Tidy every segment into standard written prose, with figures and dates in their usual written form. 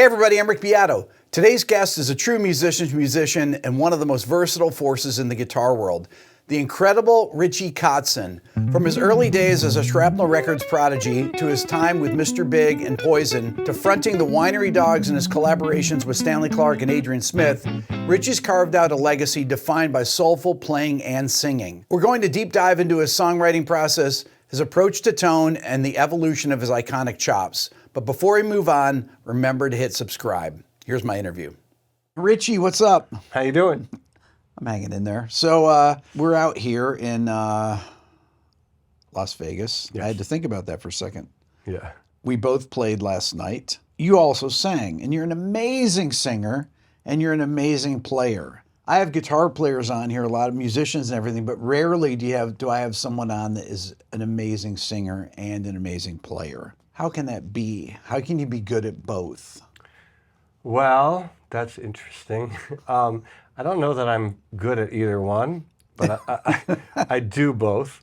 Hey everybody, I'm Rick Beato. Today's guest is a true musician's musician and one of the most versatile forces in the guitar world, the incredible Richie Kotzen. From his early days as a Shrapnel Records prodigy to his time with Mr. Big and Poison to fronting the Winery Dogs and his collaborations with Stanley Clarke and Adrian Smith, Richie's carved out a legacy defined by soulful playing and singing. We're going to deep dive into his songwriting process, his approach to tone, and the evolution of his iconic chops. But before we move on, remember to hit subscribe. Here's my interview. Richie, what's up? How you doing? I'm hanging in there. So we're out here in Las Vegas. Yes. I had to think about that for a second. Yeah. We both played last night. You also sang, and you're an amazing singer, and you're an amazing player. I have guitar players on here, a lot of musicians and everything, but rarely do I have someone on that is an amazing singer and an amazing player. How can that be? How can you be good at both? Well, that's interesting. I don't know that I'm good at either one, but I do both.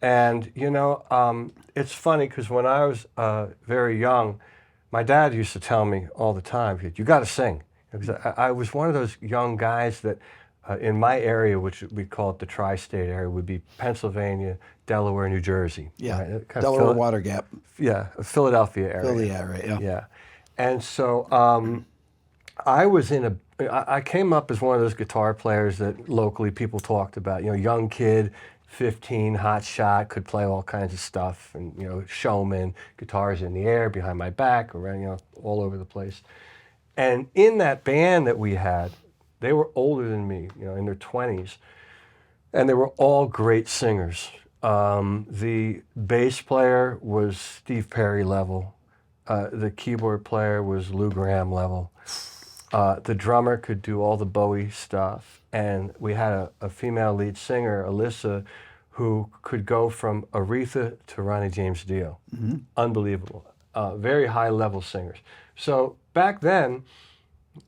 And, you know, it's funny because when I was very young, my dad used to tell me all the time, you got to sing. Because I was one of those young guys that in my area, which we call it the tri-state area, would be Pennsylvania, Delaware, New Jersey. Yeah, right? Delaware Water Gap. Yeah, Philadelphia area. Philly, yeah, right, yeah. Yeah. And so I came up as one of those guitar players that locally people talked about. You know, young kid, 15, hot shot, could play all kinds of stuff, and you know, showman, guitars in the air, behind my back, around, you know, all over the place. And in that band that we had, they were older than me, you know, in their 20s, and they were all great singers. The bass player was Steve Perry level. The keyboard player was Lou Gramm level. The drummer could do all the Bowie stuff. And we had a female lead singer, Alyssa, who could go from Aretha to Ronnie James Dio. Mm-hmm. Unbelievable. Very high level singers. So back then,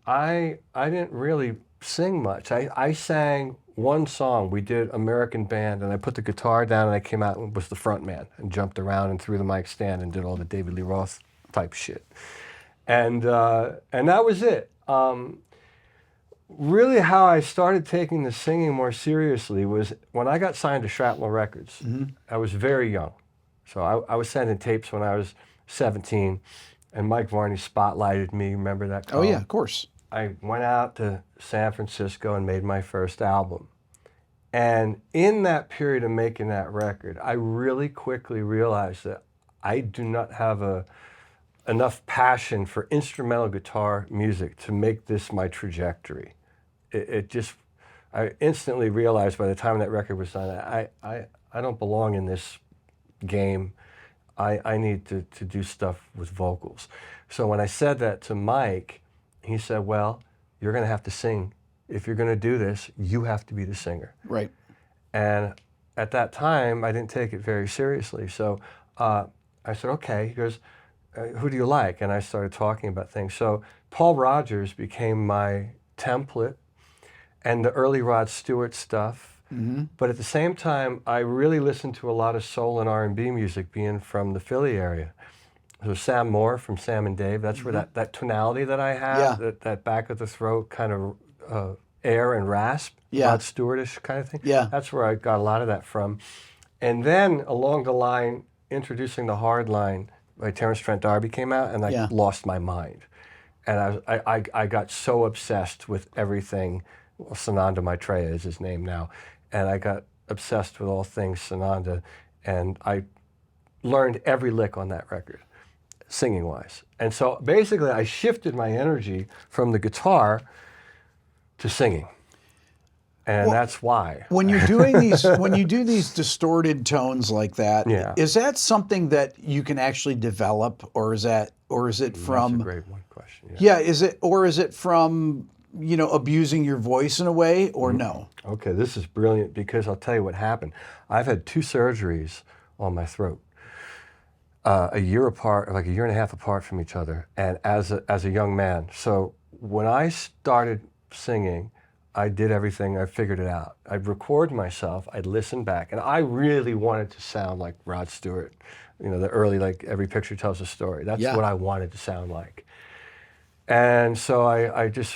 I didn't really sing much. I sang one song. We did American Band, and I put the guitar down, and I came out and was the front man and jumped around and threw the mic stand and did all the David Lee Roth type shit. And that was it. Really how I started taking the singing more seriously was when I got signed to Shrapnel Records. Mm-hmm. I was very young. So I was sending tapes when I was 17, and Mike Varney spotlighted me. Remember that call? Oh, yeah, of course. I went out to San Francisco and made my first album. And in that period of making that record, I really quickly realized that I do not have enough passion for instrumental guitar music to make this my trajectory. I instantly realized by the time that record was done, I don't belong in this game. I need to do stuff with vocals. So when I said that to Mike, he said, well, you're going to have to sing. If you're going to do this, you have to be the singer. Right. And at that time, I didn't take it very seriously. So I said, okay. He goes, who do you like? And I started talking about things. So Paul Rodgers became my template, and the early Rod Stewart stuff. Mm-hmm. But at the same time, I really listened to a lot of soul and R&B music, being from the Philly area. So Sam Moore from Sam and Dave, that's where that tonality that I have, Yeah. that back of the throat kind of air and rasp, Yeah. Rod Stewartish kind of thing. Yeah. That's where I got a lot of that from. And then along the line, introducing the Hard Line by Terence Trent D'Arby came out, and I lost my mind. And I got so obsessed with everything. Well, Sananda Maitreya is his name now. And I got obsessed with all things Sananda, and I learned every lick on that record, singing-wise. And so basically I shifted my energy from the guitar to singing. And that's why. When you're doing these, when you do these distorted tones like that, is that something that you can actually develop, or is it from? That's a great one question. Yeah, is it from, you know, abusing your voice in a way, or no? Okay, this is brilliant because I'll tell you what happened. I've had 2 surgeries on my throat, a year apart, like a year and a half apart from each other, and as a young man. So when I started singing, I did everything, I figured it out. I'd record myself, I'd listen back, and I really wanted to sound like Rod Stewart. You know, the early, like, Every Picture Tells a Story. That's what I wanted to sound like. And so I just,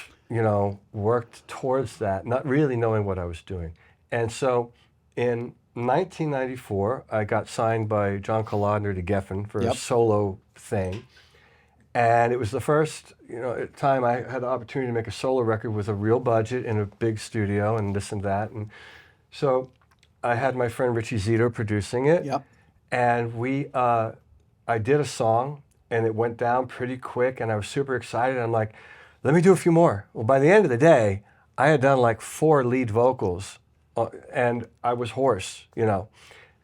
worked towards that, not really knowing what I was doing. And so in 1994, I got signed by John Kolodner to Geffen for a Yep. solo thing. And it was the first, time I had the opportunity to make a solo record with a real budget in a big studio and this and that. And so I had my friend Richie Zito producing it. Yep. And I did a song, and it went down pretty quick, and I was super excited. I'm like, let me do a few more. Well, by the end of the day, I had done like 4 lead vocals, and I was hoarse,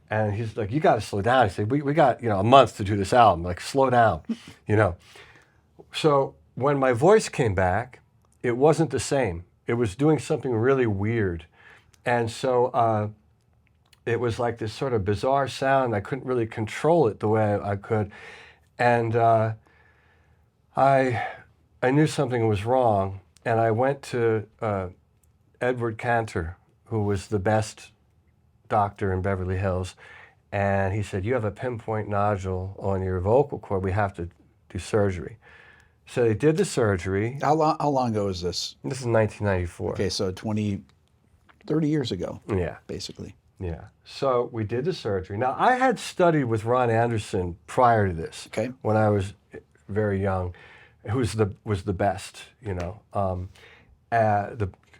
And he's like, you got to slow down. He said, we got, a month to do this album. Like, slow down, So when my voice came back, it wasn't the same. It was doing something really weird. And so it was like this sort of bizarre sound. I couldn't really control it the way I could. And I knew something was wrong. And I went to Edward Cantor, who was the best doctor in Beverly Hills. And he said, you have a pinpoint nodule on your vocal cord. We have to do surgery. So they did the surgery. How long ago is this? This is 1994. Okay, so 30 years ago. Yeah. Basically. Yeah. So we did the surgery. Now, I had studied with Ron Anderson prior to this. Okay. When I was very young, who was the best, the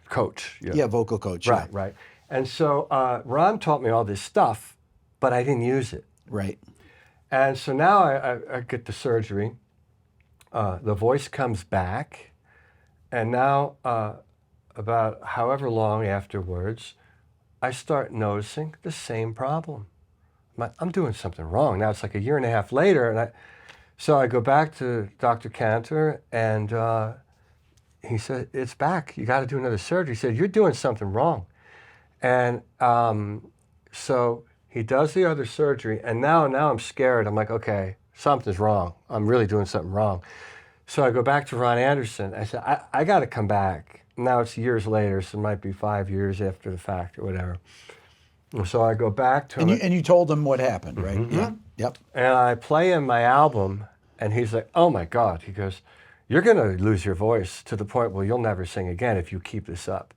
coach. Yeah, vocal coach. Right, Yeah. right. And so Ron taught me all this stuff, but I didn't use it. Right. And so now I get the surgery. The voice comes back, and now about however long afterwards, I start noticing the same problem. I'm doing something wrong. Now it's like 1.5 years later, and so I go back to Dr. Cantor, and he said, it's back. You got to do another surgery. He said, you're doing something wrong. And so he does the other surgery, and now I'm scared. I'm like, okay, something's wrong. I'm really doing something wrong. So I go back to Ron Anderson. I said, I got to come back. Now it's years later, so it might be 5 years after the fact or whatever. And so I go back to him. And you told him what happened, right? Mm-hmm. Yeah. Yep. And I play him my album, and he's like, oh my God. He goes, you're going to lose your voice to the point where you'll never sing again if you keep this up.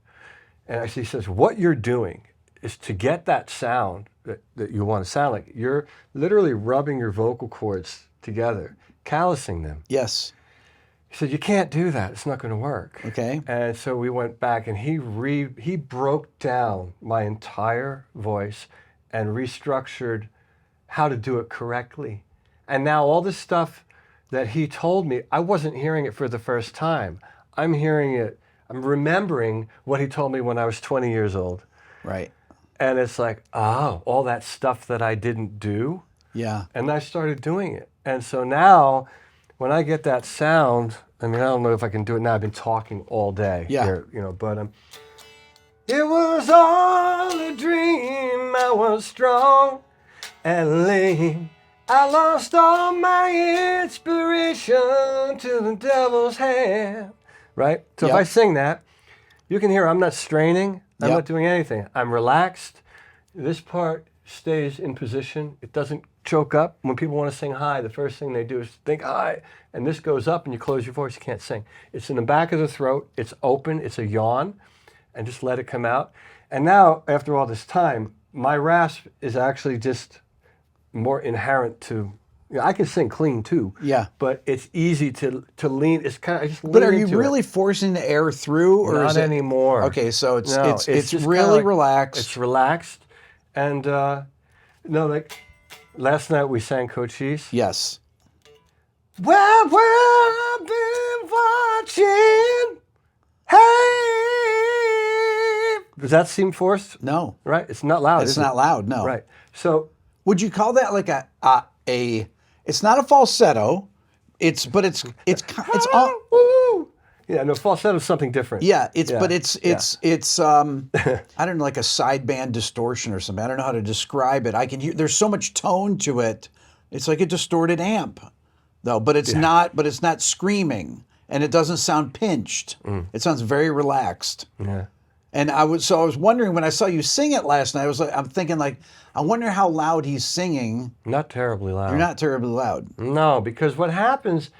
And he says, what you're doing is to get that sound that you want to sound like, you're literally rubbing your vocal cords together, callousing them. Yes. He said, you can't do that. It's not going to work. Okay. And so we went back, and he broke down my entire voice and restructured how to do it correctly. And now all this stuff that he told me, I wasn't hearing it for the first time. I'm hearing it. I'm remembering what he told me when I was 20 years old. Right. And it's like, oh, all that stuff that I didn't do. Yeah. And I started doing it. And so now, when I get that sound, I mean, I don't know if I can do it now. I've been talking all day. Yeah. Here, but it was all a dream. I was strong and lean. I lost all my inspiration to the devil's hand. Right? So if I sing that, you can hear I'm not straining. I'm not doing anything. I'm relaxed. This part stays in position. It doesn't choke up. When people want to sing high, the first thing they do is think high, and this goes up and you close your voice, you can't sing. It's in the back of the throat, it's open, it's a yawn, and just let it come out. And now, after all this time, my rasp is actually just more inherent to, I can sing clean too. Yeah. But it's easy to lean, it's kind of, I just lean But are you into really it. forcing the air through, or Not is it anymore. Okay, so it's No, it's just really kinda like, relaxed. It's relaxed. And like last night we sang Cochise. Yes. Well, I've been watching. Hey. Does that seem forced? No. Right? It's not loud. It's is not it? loud. No. Right. So Would you call that like a it's not a falsetto. It's all woo. Yeah, no, falsetto is something different. yeah, it's I don't know, like a sideband distortion or something. I don't know how to describe it. I can hear there's so much tone to it. It's like a distorted amp, though, but it's not screaming, and it doesn't sound pinched. It sounds very relaxed. Yeah. And I was wondering when I saw you sing it last night, I'm thinking like, I wonder how loud he's singing. Not terribly loud. You're not terribly loud. No, because what happens,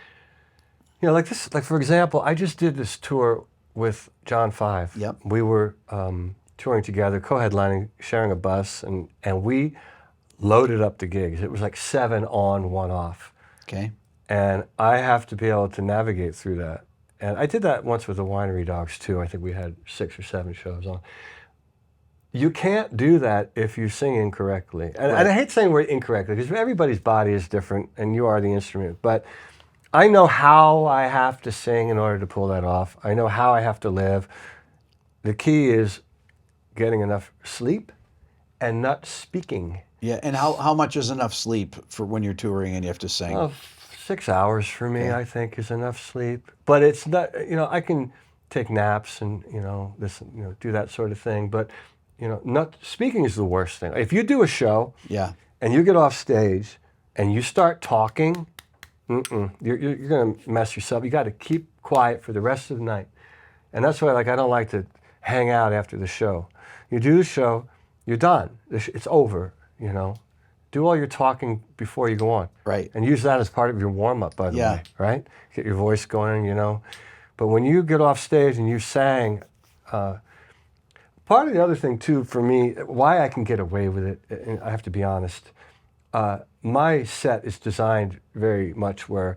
You know, like this, like for example, I just did this tour with John Five. Yep. We were touring together, co-headlining, sharing a bus, and we loaded up the gigs. It was like 7 on, 1 off. Okay. And I have to be able to navigate through that. And I did that once with the Winery Dogs too. I think we had 6 or 7 shows on. You can't do that if you sing incorrectly. And, Right. and I hate saying the word incorrectly because everybody's body is different and you are the instrument. But I know how I have to sing in order to pull that off. I know how I have to live. The key is getting enough sleep and not speaking. Yeah, and how much is enough sleep for when you're touring and you have to sing? 6 hours for me, Okay. I think, is enough sleep. But it's not, you know, I can take naps and, do that sort of thing. But, not speaking is the worst thing. If you do a show Yeah. and you get off stage and you start talking, you're going to mess yourself. You got to keep quiet for the rest of the night. And that's why, I don't like to hang out after the show. You do the show, you're done. It's over, Do all your talking before you go on. Right. And use that as part of your warm-up, by the Yeah. way, right? Get your voice going, But when you get off stage and you sang, part of the other thing, too, for me, why I can get away with it, and I have to be honest, my set is designed very much where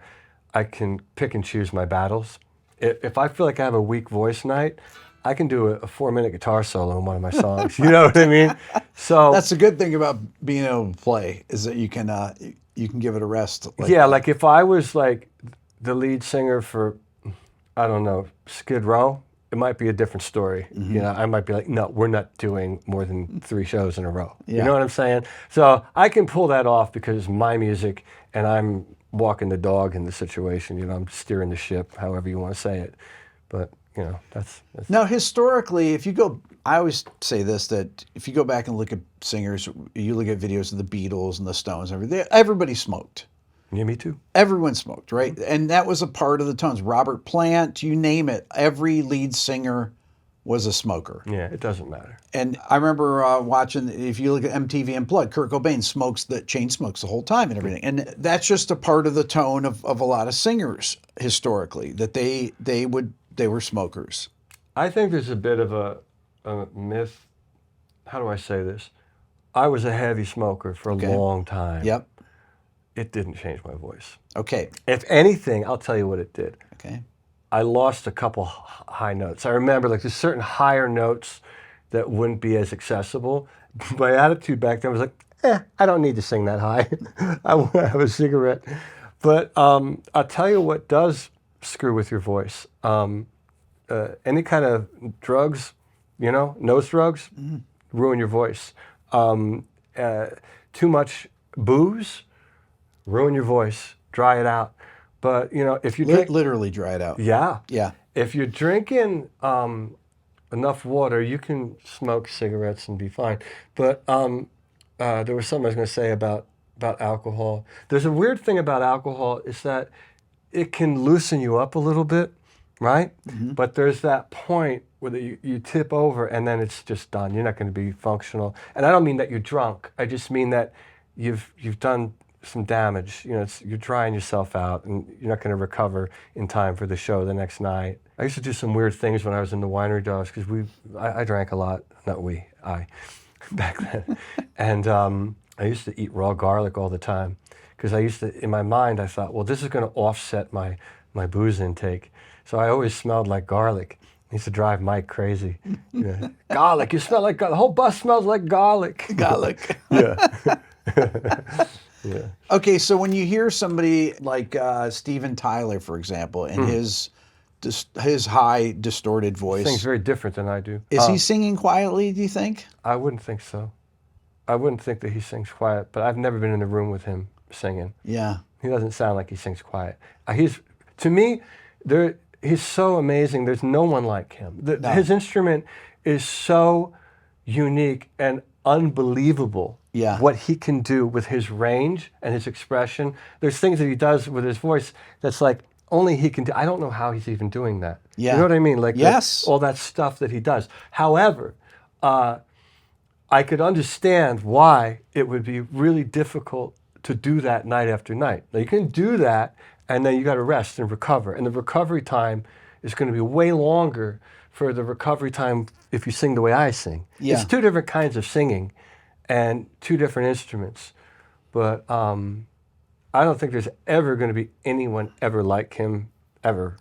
I can pick and choose my battles. If I feel like I have a weak voice night, I can do a 4-minute guitar solo in one of my songs. You know what I mean? So That's the good thing about being able to play is that you can give it a rest. like if I was like the lead singer for, I don't know, Skid Row, it might be a different story. Mm-hmm. I might be like, no, we're not doing more than 3 shows in a row. Yeah. You know what I'm saying? So I can pull that off because it's my music and I'm walking the dog in the situation. I'm steering the ship, however you want to say it. But, that's Now, historically, I always say this, that if you go back and look at singers, you look at videos of the Beatles and the Stones, and everything, everybody smoked. Yeah, me too. Everyone smoked, right? And that was a part of the tones. Robert Plant, you name it, every lead singer was a smoker. Yeah, it doesn't matter. And I remember watching, if you look at MTV Unplugged, Kurt Cobain chain smokes the whole time and everything. And that's just a part of the tone of a lot of singers historically, that they were smokers. I think there's a bit of a myth. How do I say this? I was a heavy smoker for a long time. Yep. It didn't change my voice. Okay. If anything, I'll tell you what it did. Okay. I lost a couple high notes. I remember there's certain higher notes that wouldn't be as accessible. My attitude back then was like, I don't need to sing that high. I want to have a cigarette. But I'll tell you what does screw with your voice. Any kind of drugs, nose drugs, ruin your voice. Too much booze, ruin your voice, dry it out. But, if you drink... Literally dry it out. Yeah. Yeah. If you're drinking enough water, you can smoke cigarettes and be fine. But there was something I was going to say about alcohol. There's a weird thing about alcohol is that it can loosen you up a little bit, right? Mm-hmm. But there's that point where you tip over and then it's just done. You're not going to be functional. And I don't mean that you're drunk. I just mean that you've done some damage. You're drying yourself out and you're not going to recover in time for the show the next night. I used to do some weird things when I was in the Winery Dogs because I drank a lot. Not we, I, back then. And I used to eat raw garlic all the time because in my mind, I thought, well, this is going to offset my booze intake. So I always smelled like garlic. It used to drive Mike crazy. Garlic, you smell like garlic. The whole bus smells like garlic. Garlic. Yeah. Yeah. Okay, so when you hear somebody like Steven Tyler, for example, and his high distorted voice, Sings very different than I do. is he singing quietly, do you think? I wouldn't think so. I wouldn't think that he sings quiet, but I've never been in the room with him singing. Yeah. He doesn't sound like he sings quiet. To me, he's so amazing. There's no one like him. No. His instrument is so unique and unbelievable. Yeah. What he can do with his range and his expression. There's things that he does with his voice that's like only he can do. I don't know how he's even doing that. Yeah. You know what I mean? Like yes. all that stuff that he does. However, I could understand why it would be really difficult to do that night after night. Now, you can do that and then you got to rest and recover. And the recovery time is going to be way longer for the recovery time if you sing the way I sing. Yeah. It's two different kinds of singing and two different instruments. But I don't think there's ever going to be anyone ever like him ever,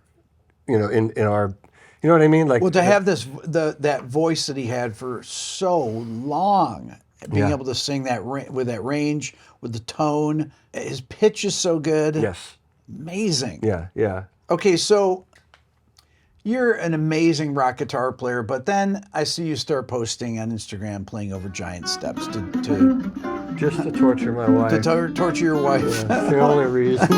you know, in our, you know what I mean? Like, Well, to have that voice that he had for so long, being Yeah. able to sing that with that range, with the tone, his pitch is so good. yes, Amazing. yeah, yeah. Okay, so you're an amazing rock guitar player, but then I see you start posting on Instagram playing over giant steps to Just to torture my wife. torture your wife. That's the only reason.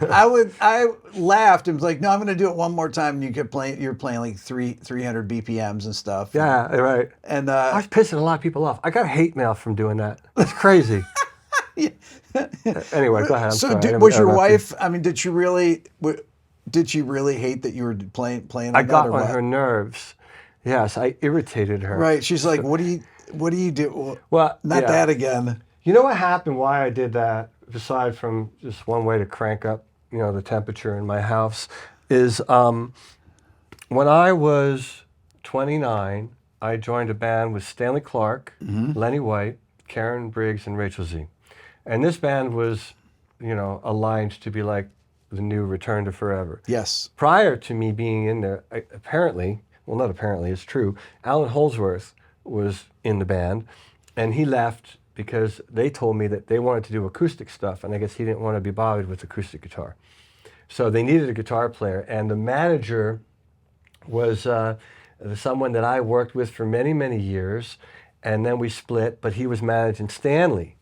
I laughed and was like, no, I'm going to do it one more time. And you're playing like 300 BPMs and stuff. Yeah, right. And I was pissing a lot of people off. I got hate mail from doing that. That's crazy. Anyway, go ahead. I'm so sorry. was your wife? I mean, did she really hate that you were playing? I On got that, or on what? her nerves. Yes, I irritated her. Right. She's like, what do you do? Well, Not yeah. that again. You know what happened? Why I did that, aside from just one way to crank up, you know, the temperature in my house, is when I was 29, I joined a band with Stanley Clarke, Lenny White, Karen Briggs, and Rachel Z. And this band was, you know, aligned to be like the new Return to Forever. Yes. Prior to me being in there, apparently, well, not apparently, it's true, Alan Holdsworth was in the band, and he left because they told me that they wanted to do acoustic stuff, and I guess he didn't want to be bothered with acoustic guitar. So they needed a guitar player, and the manager was someone that I worked with for many, many years, and then we split, but he was managing Stanley.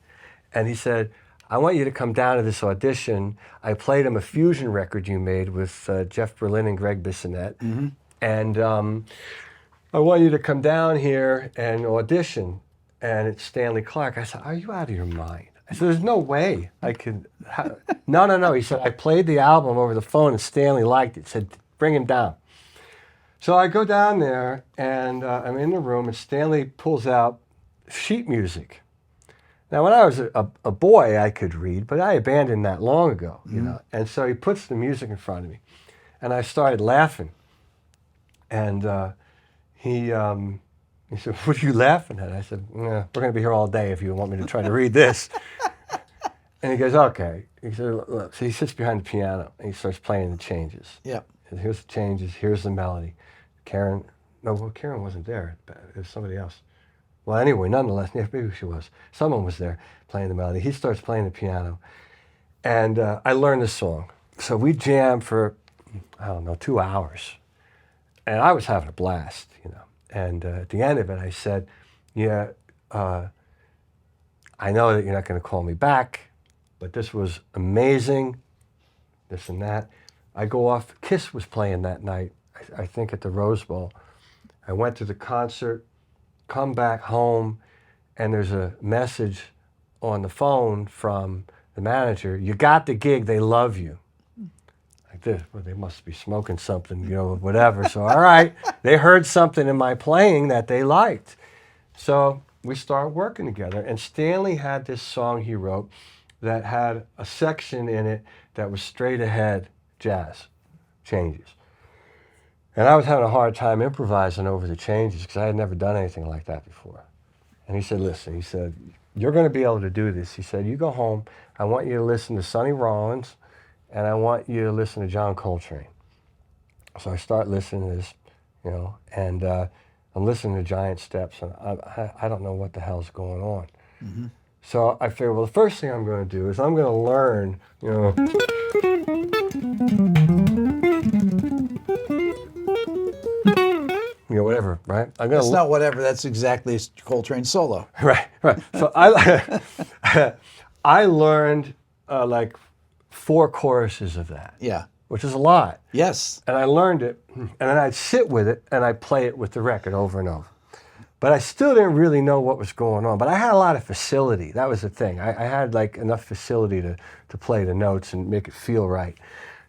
And he said, I want you to come down to this audition. I played him a fusion record you made with Jeff Berlin and Greg Bissonette. And I want you to come down here and audition. And it's Stanley Clarke. I said, are you out of your mind? I said, there's no way I could. No. He said, I played the album over the phone and Stanley liked it. He said, bring him down. So I go down there and I'm in the room and Stanley pulls out sheet music. Now, when I was a boy, I could read, but I abandoned that long ago, you know. And so he puts the music in front of me, and I started laughing. And he said, "What are you laughing at?" I said, "We're going to be here all day if you want me to try to read this." And he goes, "Okay." He said, "Look." So he sits behind the piano and he starts playing the changes. Yep. And here's the changes. Here's the melody. Karen wasn't there. It was somebody else. Well, anyway, nonetheless, yeah, maybe she was. Someone was there playing the melody. He starts playing the piano. And I learned this song. So we jammed for, 2 hours. And I was having a blast, you know. And at the end of it, I said, I know that you're not going to call me back, but this was amazing, this and that. I go off. Kiss was playing that night, I think at the Rose Bowl. I went to the concert, come back home, and there's a message on the phone from the manager. You got the gig, they love you. Like this, well, they must be smoking something, you know, whatever. So, all right, they heard something in my playing that they liked. So we started working together, and Stanley had this song he wrote that had a section in it that was straight ahead jazz changes. And I was having a hard time improvising over the changes because I had never done anything like that before. And he said, listen, he said, you're going to be able to do this. He said, you go home, I want you to listen to Sonny Rollins, and I want you to listen to John Coltrane. So I start listening to this, you know, and I'm listening to Giant Steps, and I don't know what the hell's going on. Mm-hmm. So I figured, well, the first thing I'm going to do is I'm going to learn, you know, whatever, right? That's not whatever. That's exactly Coltrane solo. Right. So I learned like 4 choruses of that. Yeah. Which is a lot. Yes. And I learned it, and then I'd sit with it, and I'd play it with the record over and over. But I still didn't really know what was going on. But I had a lot of facility. That was the thing. I had like enough facility to play the notes and make it feel right.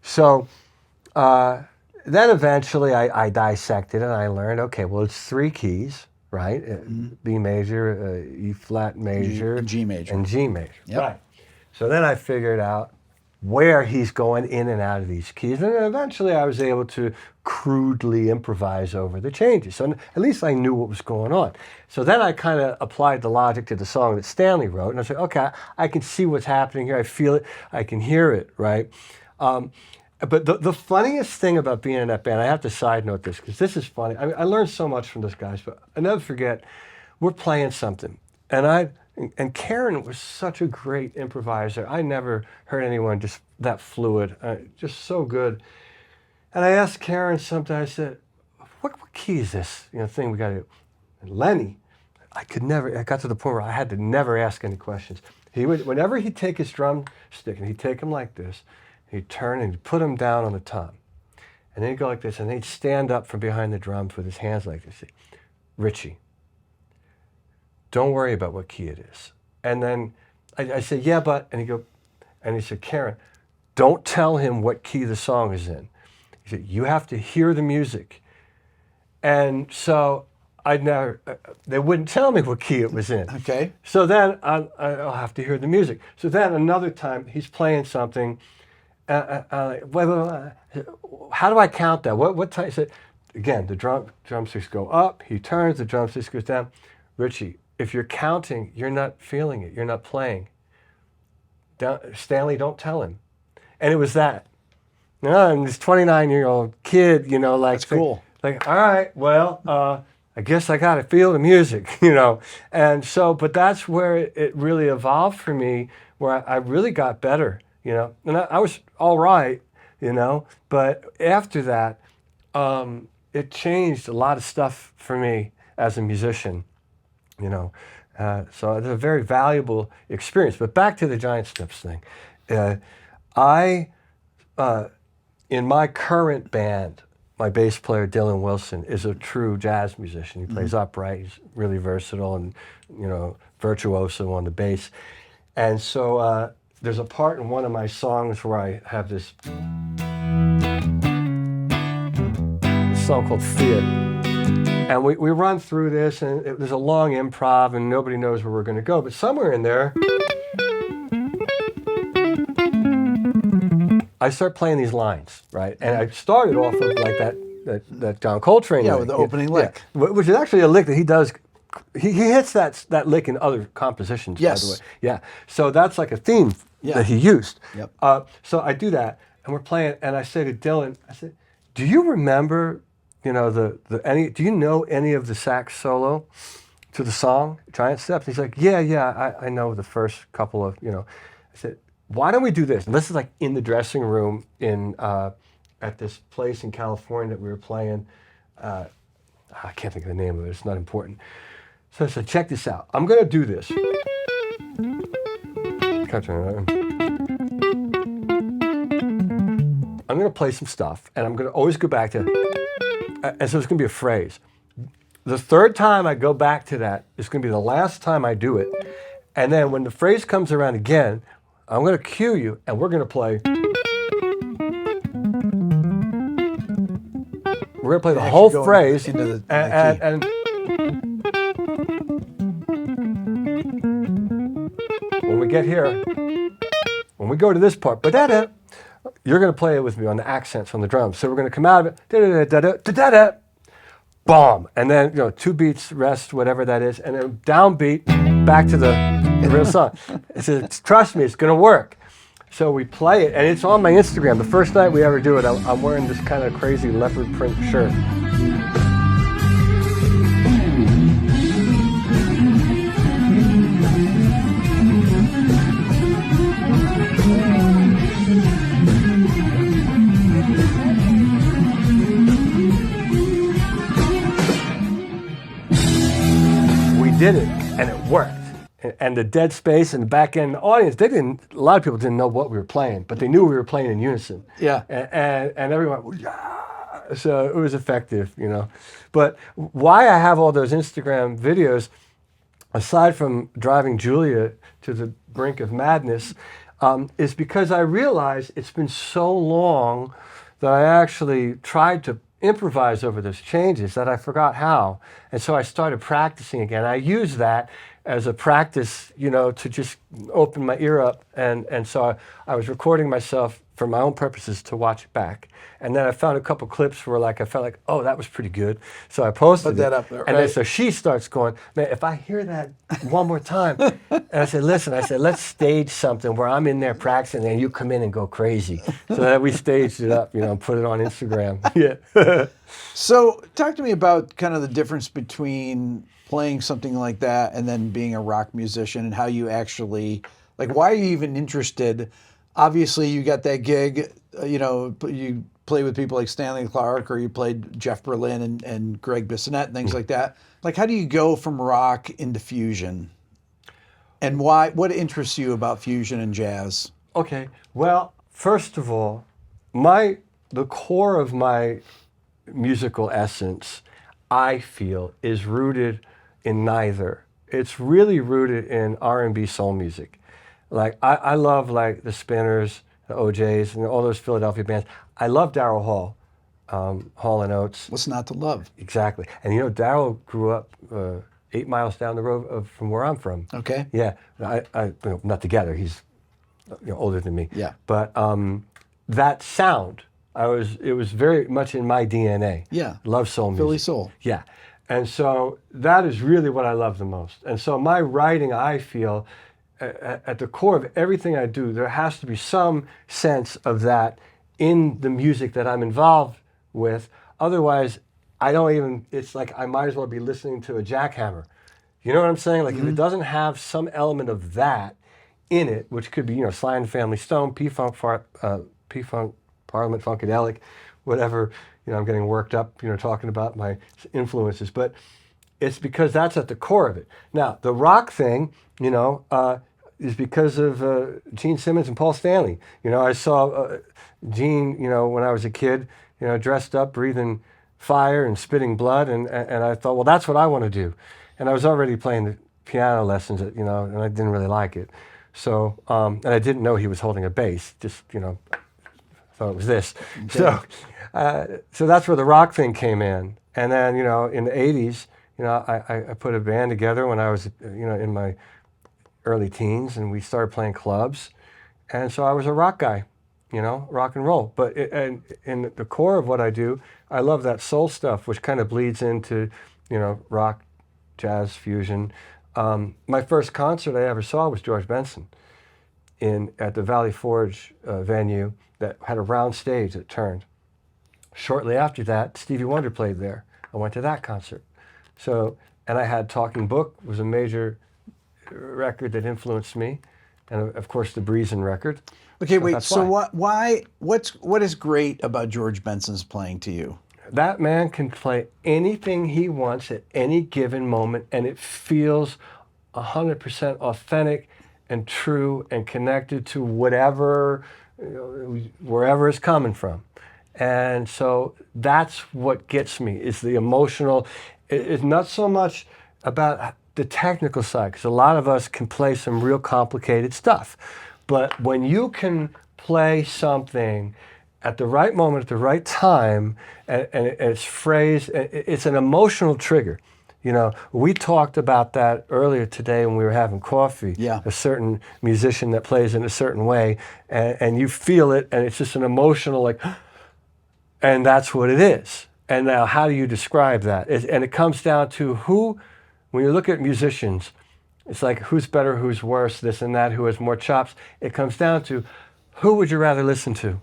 So then eventually I dissected and I learned, okay, well, it's 3 keys, right? B major, E flat major, G major. and G major. Yep. Right. So then I figured out where he's going in and out of these keys. And then eventually I was able to crudely improvise over the changes. So at least I knew what was going on. So then I kind of applied the logic to the song that Stanley wrote. And I said, okay, I can see what's happening here. I feel it. I can hear it, right? But the funniest thing about being in that band, I have to side note this, because this is funny. I learned so much from those guys, but I never forget, we're playing something. And Karen was such a great improviser. I never heard anyone just that fluid, just so good. And I asked Karen something, I said, what key is this thing we got to do? And Lenny, I got to the point where I had to never ask any questions. Whenever he'd take his drumstick and he'd take him like this, he'd turn and he'd put him down on the tom. And then he'd go like this, and he'd stand up from behind the drums with his hands like this. Richie, don't worry about what key it is. And then I said, yeah, but, and he said, Karen, don't tell him what key the song is in. He said, you have to hear the music. And so they wouldn't tell me what key it was in. Okay. So then I'll have to hear the music. So then another time he's playing something, how do I count that? What time? He said, again, the drumsticks go up, he turns, the drumsticks goes down. Richie, if you're counting, you're not feeling it, you're not playing. Stanley, don't tell him. And it was that. And this 29-year-old kid, like... That's cool. Like, all right, well, I guess I got to feel the music, And so, but that's where it really evolved for me, where I really got better, And I was all right, But after that, it changed a lot of stuff for me as a musician, So it's a very valuable experience. But back to the Giant Steps thing. In my current band, my bass player, Dylan Wilson, is a true jazz musician. He plays upright. He's really versatile and, virtuoso on the bass. And so there's a part in one of my songs where I have this song called Fear. And we run through this, and there's a long improv, and nobody knows where we're going to go. But somewhere in there, I start playing these lines, right? And I started off of like that John Coltrane lick. With the opening lick. Yeah, which is actually a lick that he does. He hits that lick in other compositions, by the way. Yeah. So that's like a theme that he used. Yep. So I do that, and we're playing, and I say to Dylan, I said, do you remember, do you know any of the sax solo to the song, Giant Steps? He's like, yeah, I know the first couple of, I said, why don't we do this? And this is like in the dressing room at this place in California that we were playing. I can't think of the name of it. It's not important. So I said, check this out. I'm going to do this. I'm going to play some stuff, and I'm going to always go back to, and so it's going to be a phrase. The third time I go back to that, it's going to be the last time I do it. And then when the phrase comes around again, I'm going to cue you, and we're going to play. We're going to play the whole phrase. Into the and when we get here, when we go to this part, ba-da-da, you're going to play it with me on the accents on the drums. So we're going to come out of it, da-da-da-da-da-da-da, bomb, and then 2 beats, rest, whatever that is, and then downbeat, back to the real song. It says, trust me, it's going to work. So we play it, and it's on my Instagram. The first night we ever do it, I'm wearing this kind of crazy leopard print shirt. Did it, and it worked. And the dead space and the back end audience, a lot of people didn't know what we were playing, but they knew we were playing in unison. Yeah. And everyone went, yeah. So it was effective, But why I have all those Instagram videos, aside from driving Julia to the brink of madness, is because I realized it's been so long that I actually tried to improvise over those changes that I forgot how. And so I started practicing again. I used that, as a practice, to just open my ear up. And so I was recording myself for my own purposes to watch it back. And then I found a couple clips where I felt like, oh, that was pretty good. So I posted Put that it. up there, And then right. so she starts going, man, if I hear that one more time. And I said, listen, let's stage something where I'm in there practicing and you come in and go crazy. So that we staged it up, and put it on Instagram. Yeah. So talk to me about kind of the difference between playing something like that and then being a rock musician, and how you actually, why are you even interested? Obviously, you got that gig, you play with people like Stanley Clarke, or you played Jeff Berlin and Greg Bissonette and things like that. How do you go from rock into fusion? And why? What interests you about fusion and jazz? Okay. Well, first of all, the core of my musical essence, I feel, is rooted in neither. It's really rooted in R&B soul music. I love the Spinners, the OJs, and all those Philadelphia bands. I love Daryl Hall, Hall and Oates. What's not to love? Exactly. And Daryl grew up 8 miles down the road from where I'm from. Okay. Yeah. Not together. He's older than me. Yeah. But that sound, it was very much in my DNA. Yeah. Love soul music. Philly soul. Yeah. And so that is really what I love the most. And so my writing, I feel, at the core of everything I do, there has to be some sense of that in the music that I'm involved with. Otherwise, it's like I might as well be listening to a jackhammer. You know what I'm saying? If it doesn't have some element of that in it, which could be, Sly and the Family Stone, P-Funk, Parliament Funkadelic, whatever, I'm getting worked up, talking about my influences. But it's because that's at the core of it. Now, the rock thing, is because of Gene Simmons and Paul Stanley. I saw Gene, when I was a kid, dressed up, breathing fire and spitting blood, and I thought, well, that's what I want to do. And I was already playing the piano lessons, and I didn't really like it. So, and I didn't know he was holding a bass, just, thought it was this. Okay. So that's where the rock thing came in. And then, in the 80s, I put a band together when I was, in my early teens, and we started playing clubs. And so I was a rock guy, rock and roll. But in the core of what I do, I love that soul stuff, which kind of bleeds into, rock, jazz, fusion. My first concert I ever saw was George Benson at the Valley Forge venue that had a round stage that turned. Shortly after that, Stevie Wonder played there. I went to that concert. So, and I had Talking Book, was a major record that influenced me, and of course the Breezin' record. Okay, wait. So what is great about George Benson's playing to you? That man can play anything he wants at any given moment, and it feels 100% authentic and true and connected to whatever, wherever it's coming from. And so that's what gets me, is the emotional. It's not so much about the technical side, because a lot of us can play some real complicated stuff. But when you can play something at the right moment, at the right time, and it's phrased, it's an emotional trigger. We talked about that earlier today when we were having coffee. Yeah. A certain musician that plays in a certain way, and you feel it, and it's just an emotional, and that's what it is. And now, how do you describe that? And it comes down to when you look at musicians, it's like who's better, who's worse, this and that, who has more chops. It comes down to who would you rather listen to,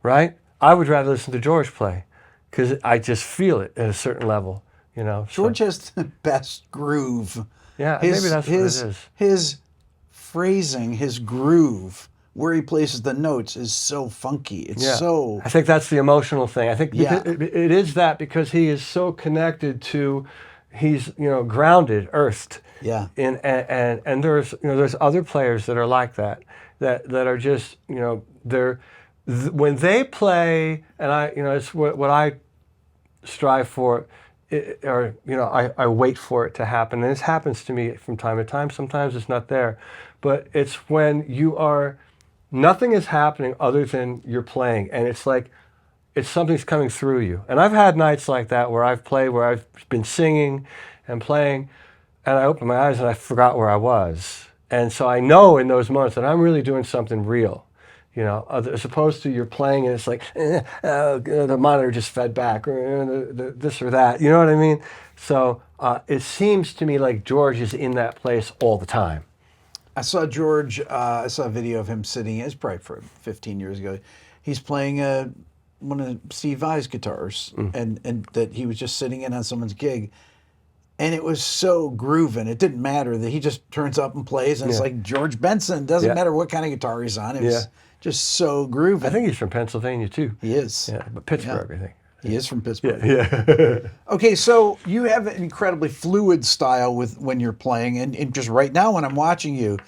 right? I would rather listen to George play, because I just feel it at a certain level, George has the best groove. Yeah, maybe that's what it is. His phrasing, his groove, where he places the notes is so funky. It's so... I think that's the emotional thing. I think it is that, because he is so connected to, he's, grounded, earthed. Yeah. And there's other players that are like that are just, when they play, and it's what I strive for, I wait for it to happen. And this happens to me from time to time. Sometimes it's not there. But it's when nothing is happening other than you're playing. And it's like, something's coming through you. And I've had nights like that where I've played, where I've been singing and playing, and I opened my eyes and I forgot where I was. And so I know in those moments that I'm really doing something real, you know, as opposed to you're playing and it's like, the monitor just fed back, or this or that, you know what I mean? So it seems to me like George is in that place all the time. I saw George, I saw a video of him sitting, it's probably for 15 years ago. He's playing one of Steve Vai's guitars, and that he was just sitting in on someone's gig. And it was so grooving. It didn't matter that he just turns up and plays, and it's like George Benson. Doesn't matter what kind of guitar he's on. It was just so grooving. I think he's from Pennsylvania too. He is. Yeah, but Pittsburgh, I think. He is from Pittsburgh. Yeah. Okay, so you have an incredibly fluid style with when you're playing, and just right now when I'm watching you,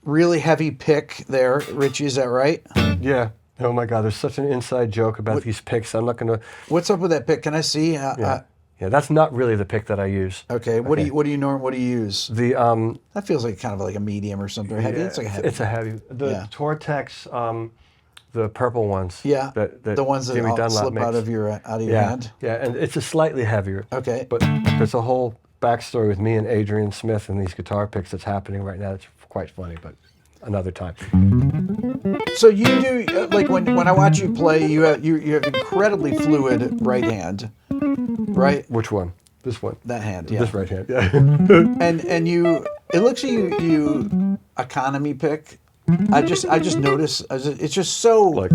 really heavy pick there, Richie. Is that right? Yeah. Oh my God, there's such an inside joke about these picks. I'm not gonna. What's up with that pick? Can I see? Yeah, that's not really the pick that I use. Okay. What do you use? The That feels like kind of like a medium or something. Heavy. Yeah, It's like a heavy. It's a heavy. The Tortex, the purple ones. Yeah. That the ones that Jimmy all Dunlop slip makes. out of your Yeah. hand. Yeah, and it's a slightly heavier. Okay. But there's a whole backstory with me and Adrian Smith and these guitar picks that's happening right now. It's quite funny, but another time. So you do like when I watch you play, you have incredibly fluid right hand, right? Which one? This one. That hand, yeah. This right hand. Yeah. And you, it looks like you economy pick. I just notice it's just so Like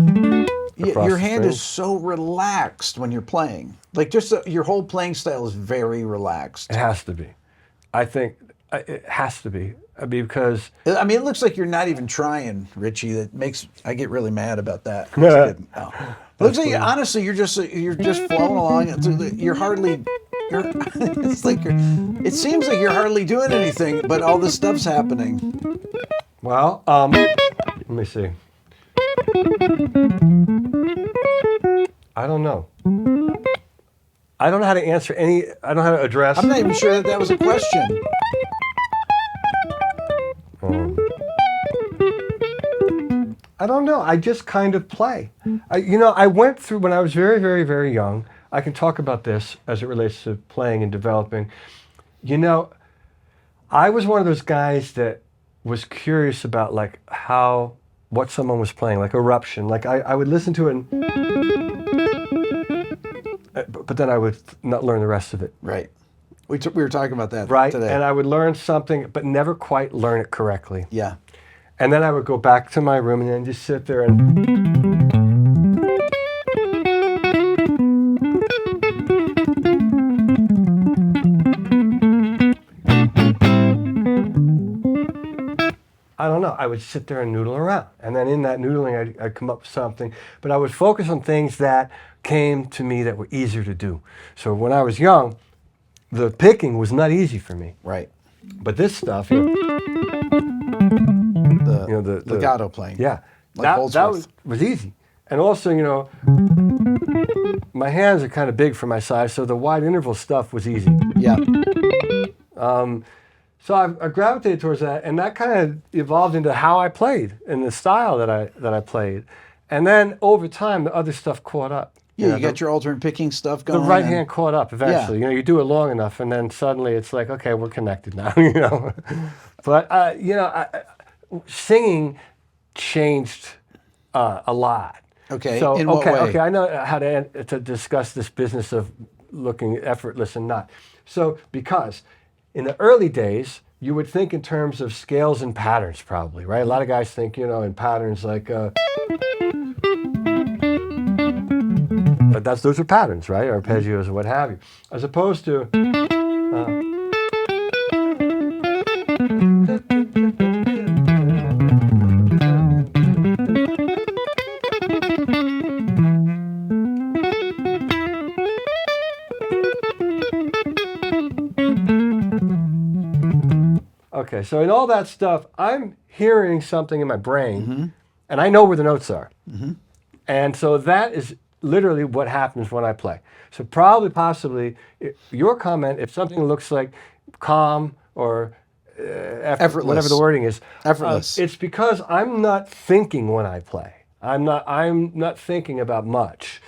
your hand strings? is so relaxed when you're playing. Like just your whole playing style is very relaxed. It has to be. I think it has to be. Because I mean, it looks like you're not even trying, Richie. I get really mad about that. Just kidding. No. It looks like honestly, you're just flowing along. You're hardly. It seems like you're hardly doing anything, but all this stuff's happening. well, let me see. I don't know. I don't know how to answer any. I don't know how to address. I'm not even sure that was a question. I don't know. I just kind of play. I went through when I was very, very, very young. I can talk about this as it relates to playing and developing. I was one of those guys that was curious about like what someone was playing, like Eruption. Like I would listen to it, but then I would not learn the rest of it. Right. We were talking about that today. And I would learn something, but never quite learn it correctly. Yeah. And then I would go back to my room and then just sit there and. I don't know. I would sit there and noodle around. And then in that noodling, I'd come up with something. But I would focus on things that came to me that were easier to do. So when I was young, the picking was not easy for me. Right. But this stuff, the legato playing. Yeah. Like that was easy. And also, my hands are kind of big for my size, so the wide interval stuff was easy. Yeah. So I gravitated towards that, and that kind of evolved into how I played and the style that I played. And then over time, the other stuff caught up. Yeah, you got your alternate picking stuff going. The right hand caught up eventually. Yeah. You do it long enough, and then suddenly it's like, okay, we're connected now. But singing changed a lot. Okay. So in what way? Okay, I know how to discuss this business of looking effortless and not. So because in the early days, you would think in terms of scales and patterns, probably, right? A lot of guys think, in patterns like. But those are patterns, right? Arpeggios or what have you, as opposed to. Okay, so in all that stuff, I'm hearing something in my brain, and I know where the notes are. And so that is literally what happens when I play. So possibly, your comment, if something looks like calm or effortless, whatever the wording is, effortless. It's because I'm not thinking when I play. I'm not thinking about much.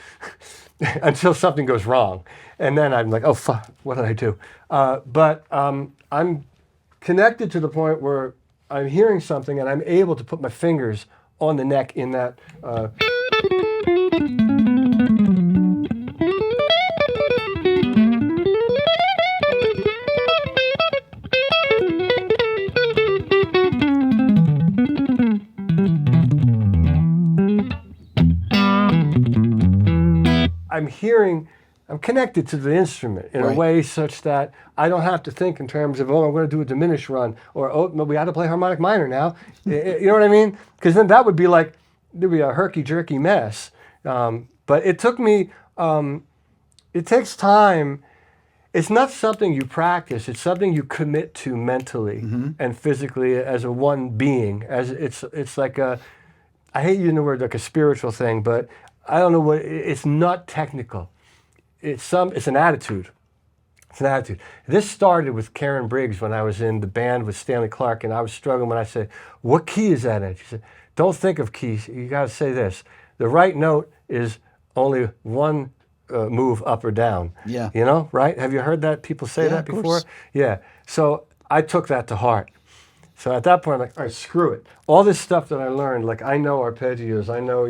until something goes wrong. And then I'm like, oh, fuck, what did I do? But I'm connected to the point where I'm hearing something and I'm able to put my fingers on the neck in that. I'm connected to the instrument in a way such that I don't have to think in terms of, oh, I'm going to do a diminished run, or, oh, we had to play harmonic minor now. You know what I mean? Because then that would be like, there'd be a herky-jerky mess. But it took me, it takes time. It's not something you practice. It's something you commit to mentally and physically as a one being. It's like a, I hate using the word like a spiritual thing, but I don't know what, it's not technical. It's an attitude. It's an attitude. This started with Karen Briggs when I was in the band with Stanley Clarke, and I was struggling when I said, what key is that in? She said, don't think of keys. You got to say this. The right note is only one move up or down. Yeah. You know, right? Have you heard that people say that before? Course. Yeah. So I took that to heart. So at that point, I'm like, all right, screw it. All this stuff that I learned, like I know arpeggios, I know,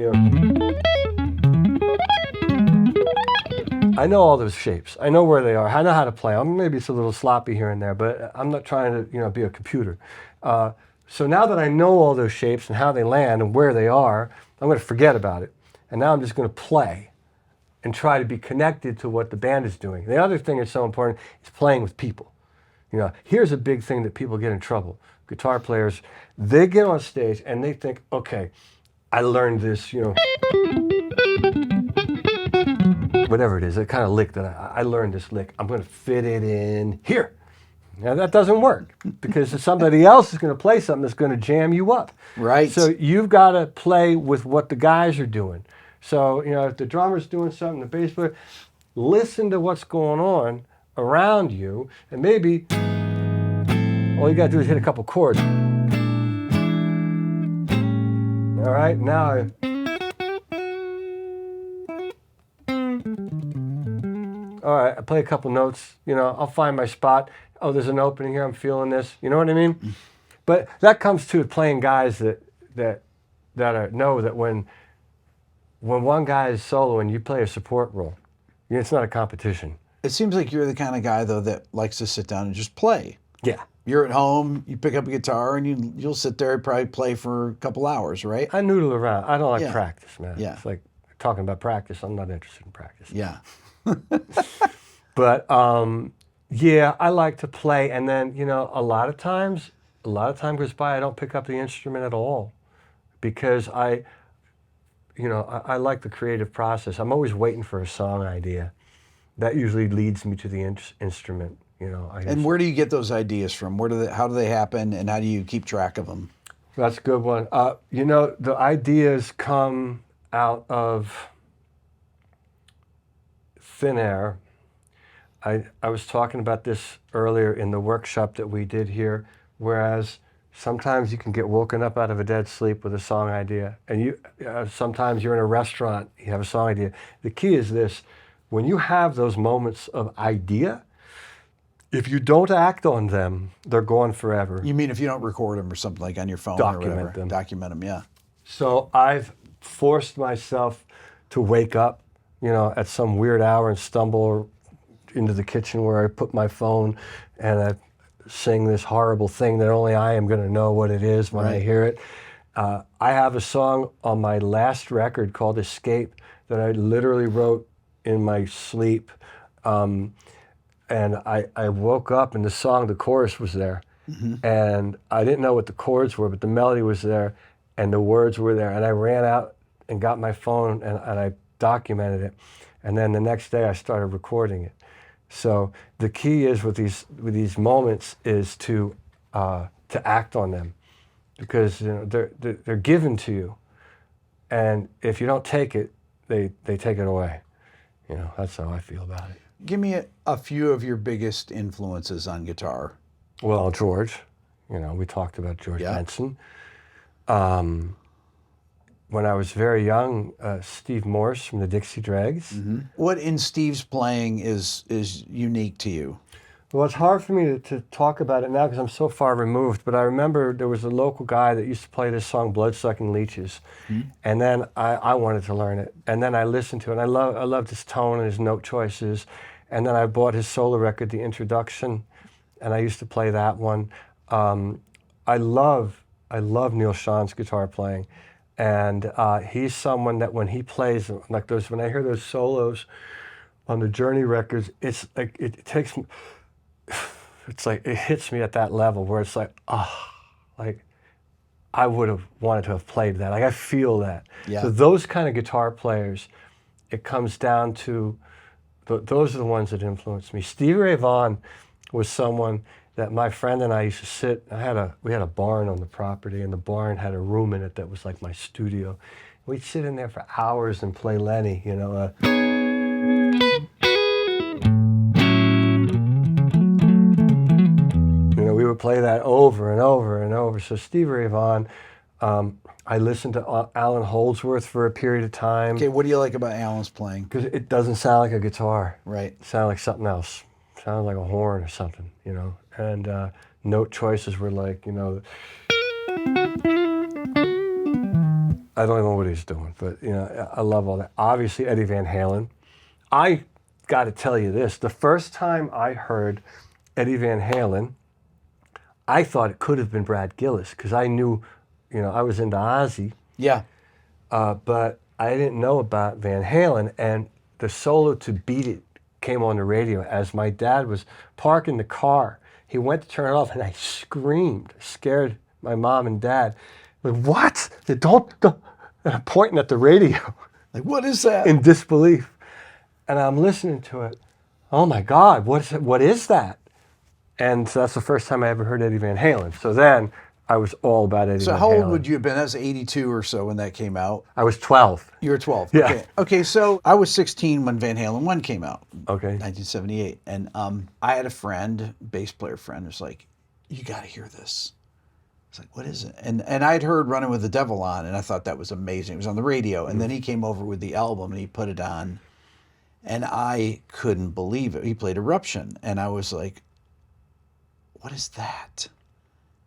I know all those shapes. I know where they are. I know how to play them. Maybe it's a little sloppy here and there, but I'm not trying to, be a computer. So now that I know all those shapes and how they land and where they are, I'm going to forget about it. And now I'm just going to play and try to be connected to what the band is doing. The other thing that's so important is playing with people. Here's a big thing that people get in trouble. Guitar players, they get on stage and they think, okay, I learned this, whatever it is, a kind of lick that I learned this lick. I'm going to fit it in here. Now that doesn't work because somebody else is going to play something that's going to jam you up. Right. So you've got to play with what the guys are doing. So, if the drummer's doing something, the bass player, listen to what's going on around you, and maybe all you got to do is hit a couple chords. All right, now all right, I play a couple notes, I'll find my spot. Oh, there's an opening here, I'm feeling this. You know what I mean? But that comes to playing guys that know that when one guy is soloing, you play a support role. It's not a competition. It seems like you're the kind of guy, though, that likes to sit down and just play. Yeah. You're at home, you pick up a guitar, and you'll sit there and probably play for a couple hours, right? I noodle around. I don't like practice, man. Yeah. It's like talking about practice. I'm not interested in practice. Yeah. But, yeah, I like to play. And then, a lot of time goes by, I don't pick up the instrument at all because I like the creative process. I'm always waiting for a song idea. That usually leads me to the instrument. And where do you get those ideas from? How do they happen, and how do you keep track of them? That's a good one. The ideas come out of thin air. I was talking about this earlier in the workshop that we did here, whereas sometimes you can get woken up out of a dead sleep with a song idea. And sometimes you're in a restaurant, you have a song idea. The key is this: when you have those moments of idea, if you don't act on them, they're gone forever. You mean if you don't record them or something, like on your phone or whatever? Document them, yeah. So I've forced myself to wake up, at some weird hour and stumble into the kitchen where I put my phone and I sing this horrible thing that only I am going to know what it is when I hear it. I have a song on my last record called Escape that I literally wrote in my sleep. And I woke up and the chorus was there. And I didn't know what the chords were, but the melody was there and the words were there. And I ran out and got my phone and I documented it. And then the next day I started recording it. So the key is with these moments is to act on them, because they're given to you, and if you don't take it, they take it away. That's how I feel about it. Give me a few of your biggest influences on guitar. Well, George, we talked about George Benson. when I was very young, Steve Morse from the Dixie Dregs. What in Steve's playing is unique to you? Well, it's hard for me to talk about it now because I'm so far removed, but I remember there was a local guy that used to play this song, Bloodsucking Leeches, and then I wanted to learn it, and then I listened to it, and I loved his tone and his note choices, and then I bought his solo record, The Introduction, and I used to play that one. I love Neil Sean's guitar playing, and he's someone that when he plays, like those, when I hear those solos on the Journey records, it's like, it takes me, it's like, it hits me at that level where it's like, like I would have wanted to have played that. Like I feel that. Yeah. So those kind of guitar players, it comes down to, those are the ones that influenced me. Stevie Ray Vaughan was someone that my friend and I used to sit, we had a barn on the property, and the barn had a room in it that was like my studio. We'd sit in there for hours and play Lenny, you know. We would play that over and over and over. So Stevie Ray Vaughan, I listened to Alan Holdsworth for a period of time. Okay, what do you like about Alan's playing? Because it doesn't sound like a guitar. Right. It sounded like something else. It sounded like a horn or something, you know. And note choices were like, you know, I don't know what he's doing, but, you know, I love all that. Obviously, Eddie Van Halen. I got to tell you this. The first time I heard Eddie Van Halen, I thought it could have been Brad Gillis because I knew, you know, I was into Ozzy. Yeah. But I didn't know about Van Halen, and the solo to Beat It came on the radio as my dad was parking the car. He went to turn it off, and I screamed, scared my mom and dad. Like, what? Don't. And I'm pointing at the radio. Like, what is that? In disbelief. And I'm listening to it. Oh my God, what is that? And so that's the first time I ever heard Eddie Van Halen. So then I was all about Eddie Van Halen. So how old would you have been? That was 82 or so when that came out. I was 12. You were 12. Yeah. Okay. Okay, so I was 16 when Van Halen 1 came out. Okay. 1978. And I had a friend, bass player friend, who's like, you got to hear this. It's like, what is it? And I'd heard Running with the Devil on, and I thought that was amazing. It was on the radio. And then he came over with the album, and he put it on. And I couldn't believe it. He played Eruption. And I was like, what is that?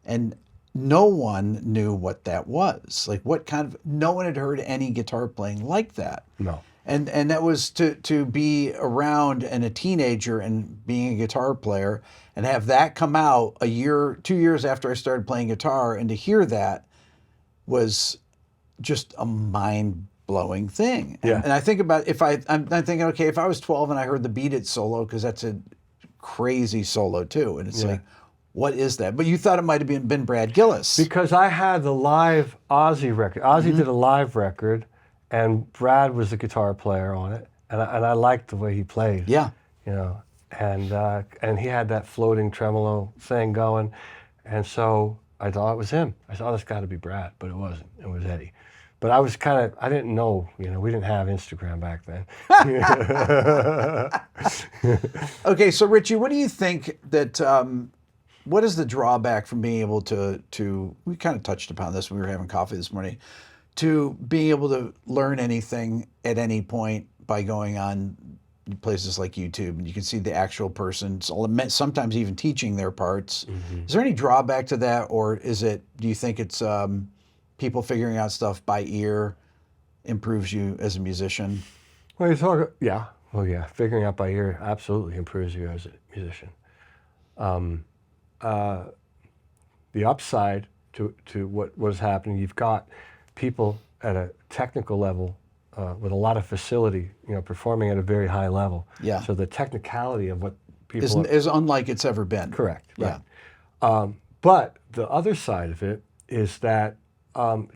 And no one knew what that was. Like, what kind of, no one had heard any guitar playing like that. No. And that was to be around and a teenager and being a guitar player and have that come out 2 years after I started playing guitar, and to hear that was just a mind-blowing thing. Yeah. And I think about I'm thinking, okay, if I was 12 and I heard the Beat It solo, because that's a crazy solo too, and it's like, what is that? But you thought it might have been Brad Gillis. Because I had the live Ozzy record. Ozzy did a live record, and Brad was the guitar player on it, and I liked the way he played. Yeah. You know, and he had that floating tremolo thing going, and so I thought it was him. I thought it's got to be Brad, but it wasn't. It was Eddie. But I was I didn't know, you know, we didn't have Instagram back then. Okay, so Richie, what do you think that, what is the drawback from being able to, we kind of touched upon this when we were having coffee this morning, to being able to learn anything at any point by going on places like YouTube, and you can see the actual person, sometimes even teaching their parts. Is there any drawback to that, or do you think it's people figuring out stuff by ear improves you as a musician? Well, figuring out by ear absolutely improves you as a musician. The upside to what was happening, you've got people at a technical level with a lot of facility, you know, performing at a very high level. Yeah. So the technicality of what people is unlike it's ever been. Correct. Right. Yeah. But the other side of it is that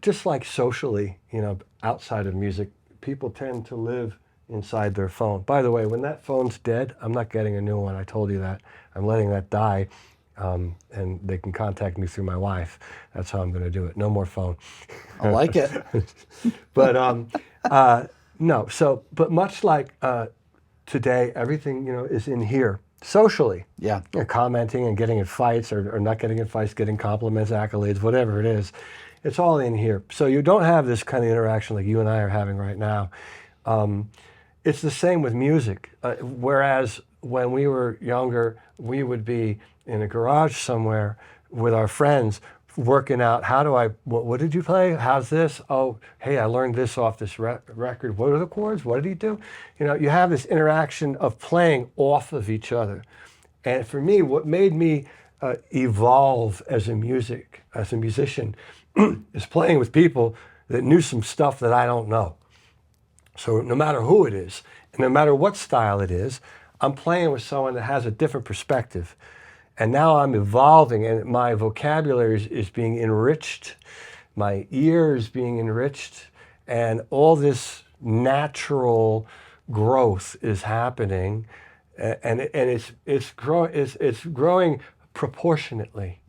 just like socially, you know, outside of music, people tend to live inside their phone. By the way, when that phone's dead, I'm not getting a new one. I told you that. I'm letting that die, and they can contact me through my wife. That's how I'm going to do it. No more phone. I like it. But no. So, but much like today, everything, you know, is in here socially. Yeah. You know, commenting and getting in fights, or not getting in fights, getting compliments, accolades, whatever it is. It's all in here. So you don't have this kind of interaction like you and I are having right now. It's the same with music. Whereas when we were younger, we would be in a garage somewhere with our friends working out, what did you play? How's this? Oh, hey, I learned this off this record. What are the chords? What did he do? You know, you have this interaction of playing off of each other. And for me, what made me evolve as a musician is playing with people that knew some stuff that I don't know. So no matter who it is, and no matter what style it is, I'm playing with someone that has a different perspective. And now I'm evolving, and my vocabulary is being enriched, my ear is being enriched, and all this natural growth is happening, and it's growing proportionately,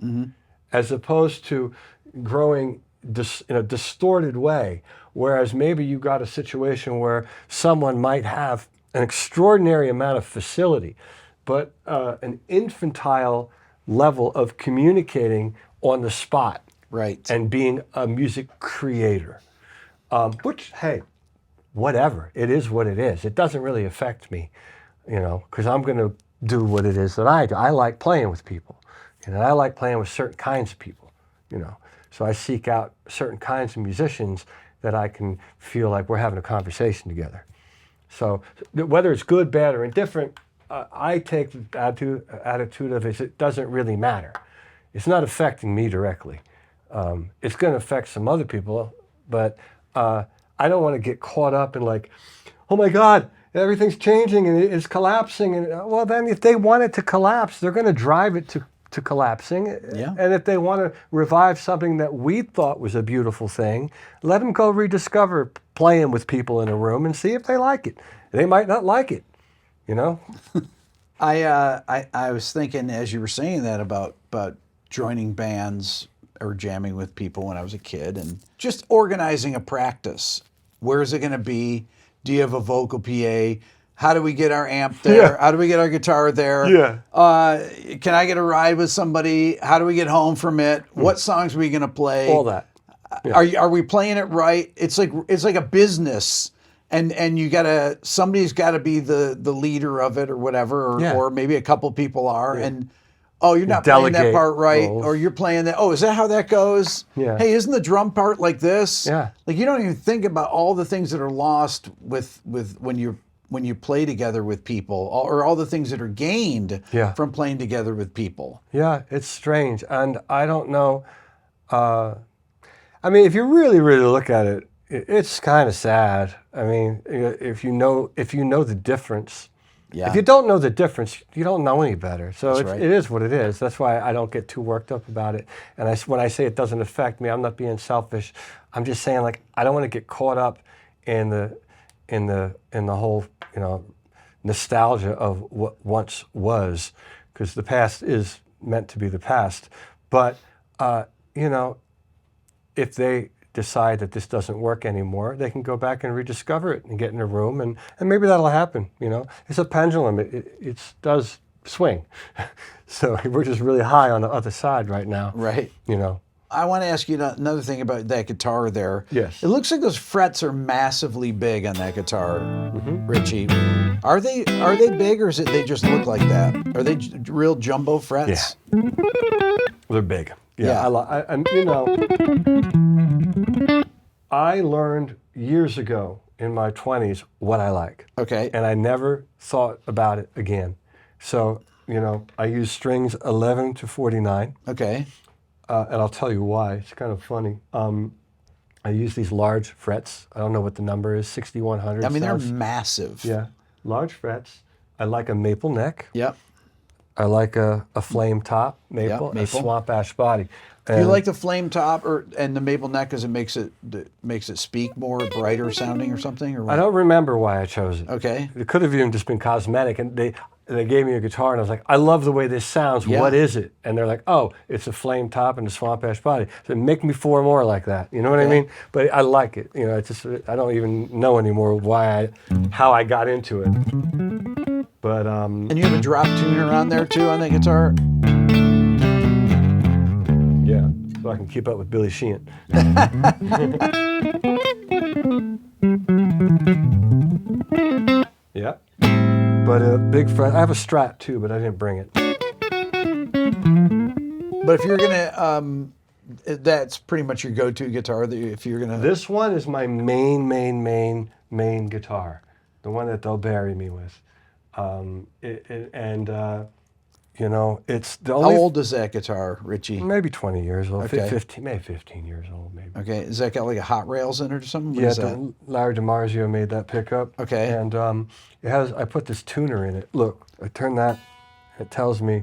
as opposed to growing in a distorted way. Whereas maybe you got a situation where someone might have an extraordinary amount of facility, but an infantile level of communicating on the spot, Right. and being a music creator, which, hey, whatever, it is what it is. It doesn't really affect me, you know, because I'm going to do what it is that I do. I like playing with people, and I like playing with certain kinds of people, you know. So I seek out certain kinds of musicians that I can feel like we're having a conversation together. So whether it's good, bad, or indifferent, I take the attitude of it doesn't really matter. It's not affecting me directly. It's going to affect some other people, but I don't want to get caught up in like, oh my God, everything's changing and it's collapsing. And well, then if they want it to collapse, they're going to drive it to collapsing. Yeah. And if they want to revive something that we thought was a beautiful thing, let them go rediscover playing with people in a room and see if they like it. They might not like it, you know? I was thinking as you were saying that about joining bands or jamming with people when I was a kid, and just organizing a practice. Where is it going to be? Do you have a vocal PA? How do we get our amp there? Yeah. How do we get our guitar there? Yeah. Can I get a ride with somebody? How do we get home from it? What songs are we going to play? All that. Yeah. Are we playing it right? It's like a business, and somebody's got to be the leader of it or whatever, or maybe a couple people are, and you're not playing that part right, or you're playing that. Oh, is that how that goes? Yeah. Hey, isn't the drum part like this? Yeah. Like you don't even think about all the things that are lost with when you play together with people, or all the things that are gained from playing together with people. Yeah, it's strange, and I don't know. I mean, if you really, really look at it, it's kind of sad. I mean, if you know the difference. Yeah. If you don't know the difference, you don't know any better. So Right. it is what it is. That's why I don't get too worked up about it. And when I say it doesn't affect me, I'm not being selfish. I'm just saying, like, I don't want to get caught up in the whole, you know, nostalgia of what once was, because the past is meant to be the past. But you know, if they decide that this doesn't work anymore, they can go back and rediscover it and get in a room, and maybe that'll happen. You know, it's a pendulum. It does swing. So we're just really high on the other side right now. Right. You know. I want to ask you another thing about that guitar there. Yes. It looks like those frets are massively big on that guitar, Richie. Are they big, or they just look like that? Are they real jumbo frets? Yeah. They're big. Yeah. You know, I learned years ago in my 20s what I like. Okay. And I never thought about it again. So, you know, I use strings 11 to 49. Okay. And I'll tell you why. It's kind of funny. I use these large frets. I don't know what the number is, 6100. I mean, they're massive. Yeah, large frets. I like a maple neck. Yep. I like a flame top maple, a swamp ash body. Do you like the flame top and the maple neck because it makes it speak more, brighter sounding or something? Or what? I don't remember why I chose it. Okay. It could have even just been cosmetic. And they gave me a guitar, and I was like, I love the way this sounds. Yeah. What is it? And they're like, oh, it's a flame top and a swamp ash body. So make me 4 more like that. You know what I mean? But I like it. You know, it's just, I don't even know anymore how I got into it. But and you have a drop tuner on there too on the guitar. Yeah. so I can keep up with Billy Sheehan. Yeah. But a big fret. I have a Strat too, but I didn't bring it. But if you're gonna, that's pretty much your go-to guitar. If you're gonna, This one is my main guitar, the one that they'll bury me with. You know, it's the only. how old is that guitar, Richie? Maybe 20 years old. Okay. 15, maybe 15 years old, maybe. Okay, is that got like a hot rails in it or something? What Yeah, is that? Larry DiMarzio made that pickup. Okay. And it has. I put this tuner in it. Look, I turn that. It tells me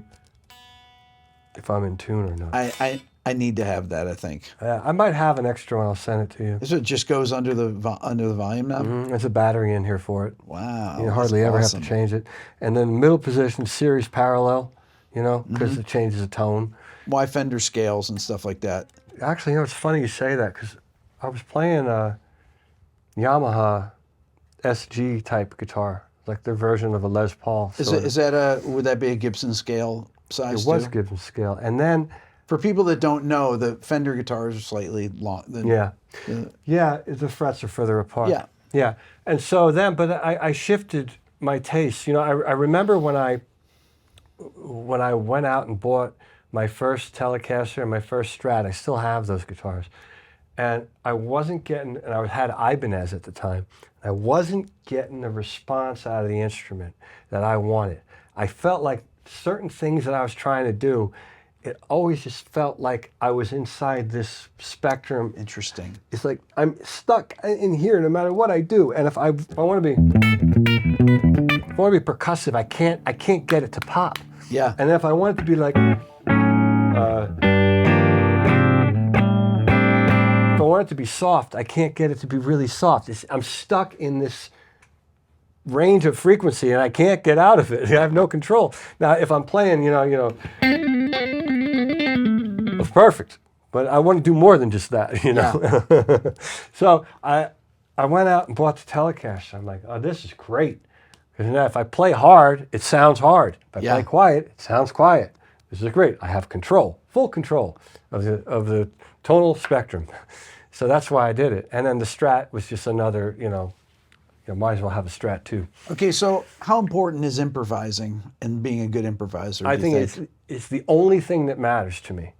if I'm in tune or not. I need to have that. I think. I might have an extra one. I'll send it to you. So it just goes under the volume knob. There's a battery in here for it. Wow, You that's hardly ever awesome. have to change it. And then middle position, series parallel. You know, because it changes the tone. Why Fender scales and stuff like that? Actually, you know, it's funny you say that because I was playing a Yamaha SG type guitar, like their version of a Les Paul. Is that would that be a Gibson scale size? It was too? Gibson scale, and then For people that don't know, the Fender guitars are slightly long. the frets are further apart. Yeah. And so then, but I shifted my taste. You know, I remember when I went out and bought my first Telecaster and my first Strat. I still have those guitars. And I wasn't getting, and I had Ibanez at the time, I wasn't getting the response out of the instrument that I wanted. I felt like certain things that I was trying to do, it always just felt like I was inside this spectrum. Interesting. It's like I'm stuck in here no matter what I do. And if I want to be percussive, I can't get it to pop. Yeah. And if I want it to be like, if I want it to be soft, I can't get it to be really soft. I'm stuck in this range of frequency and I can't get out of it. I have no control. Now, if I'm playing, it's perfect. But I want to do more than just that, Yeah. So I went out and bought the Telecaster. I'm like, oh, this is great. Because now if I play hard, it sounds hard. If I play quiet, it sounds quiet. This is great. I have control, full control of the tonal spectrum. So that's why I did it. And then the Strat was just another, might as well have a Strat too. Okay, so how important is improvising and being a good improviser? I think it's the only thing that matters to me.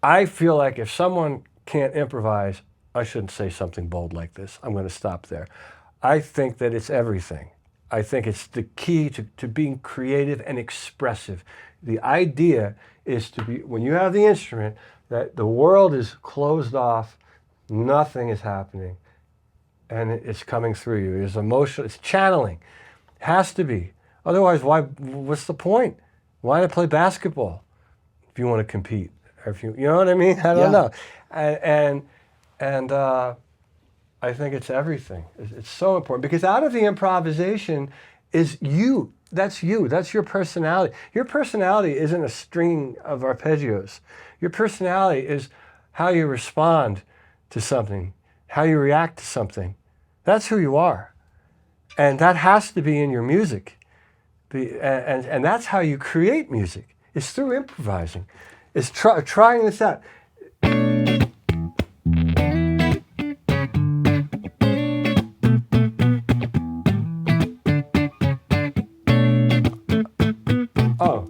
I feel like if someone can't improvise, I shouldn't say something bold like this. I'm going to stop there. I think that it's everything. I think it's the key to being creative and expressive. The idea is to be, when you have the instrument, that the world is closed off, nothing is happening, and it's coming through you. It's emotional, it's channeling. It has to be. Otherwise, what's the point? Why not play basketball if you want to compete? Or if you know what I mean? I don't know. And I think it's everything. It's so important because out of the improvisation is you. That's you. That's your personality. Your personality isn't a string of arpeggios. Your personality is how you respond to something, how you react to something. That's who you are. And that has to be in your music. And that's how you create music. It's through improvising. It's trying this out. Oh.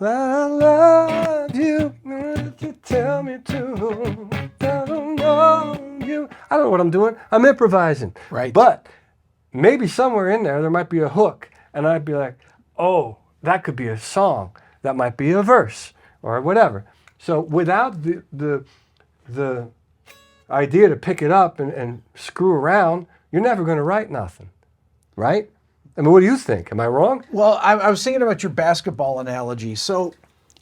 I love you, you tell me to. I don't know you. I don't know what I'm doing. I'm improvising. Right. But maybe somewhere in there might be a hook, and I'd be like, oh, that could be a song. That might be a verse or whatever. So without the idea to pick it up and screw around, you're never going to write nothing, right? I mean, what do you think? Am I wrong? Well, I was thinking about your basketball analogy. So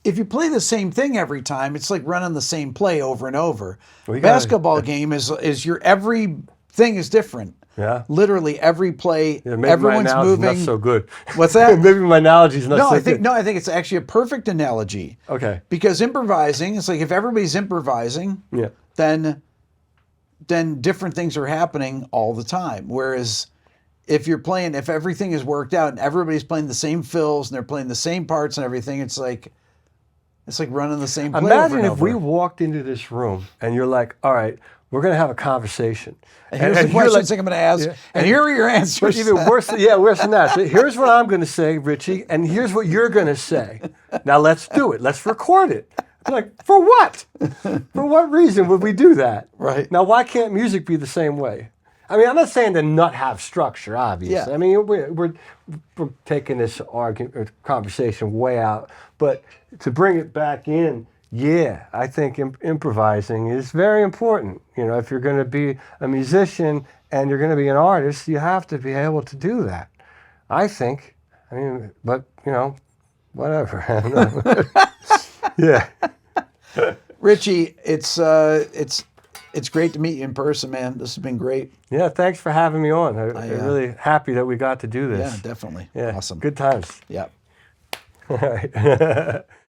if you play the same thing every time, it's like running the same play over and over. Well, Basketball game is your everything is different. Yeah. Literally every play, Yeah, maybe everyone's my analogy's moving. not so good. What's that? Maybe my analogy's not so good. I think it's actually a perfect analogy. Okay. Because improvising, it's like if everybody's improvising, Yeah. then different things are happening all the time. Whereas if everything is worked out and everybody's playing the same fills and they're playing the same parts and everything, it's like running the same play over Imagine and if over. we walked into this room and you're like, all right, we're going to have a conversation. And here's the you're questions I'm going to ask, and here are your answers. Even worse, worse than that. So here's what I'm going to say, Richie, and here's what you're going to say. Now let's do it. Let's record it. I'm like, for what? For what reason would we do that? Right. Now, why can't music be the same way? I mean, I'm not saying to not have structure, obviously. Yeah. I mean, we're taking this conversation way out, but to bring it back in, yeah, I think improvising is very important. You know, if you're going to be a musician and you're going to be an artist, you have to be able to do that. I think. I mean, but you know, whatever. I don't know. Yeah. Richie, it's great to meet you in person, man. This has been great. Yeah, thanks for having me on. I'm really happy that we got to do this. Yeah, definitely. Yeah, Awesome. Good times. Yeah. All right.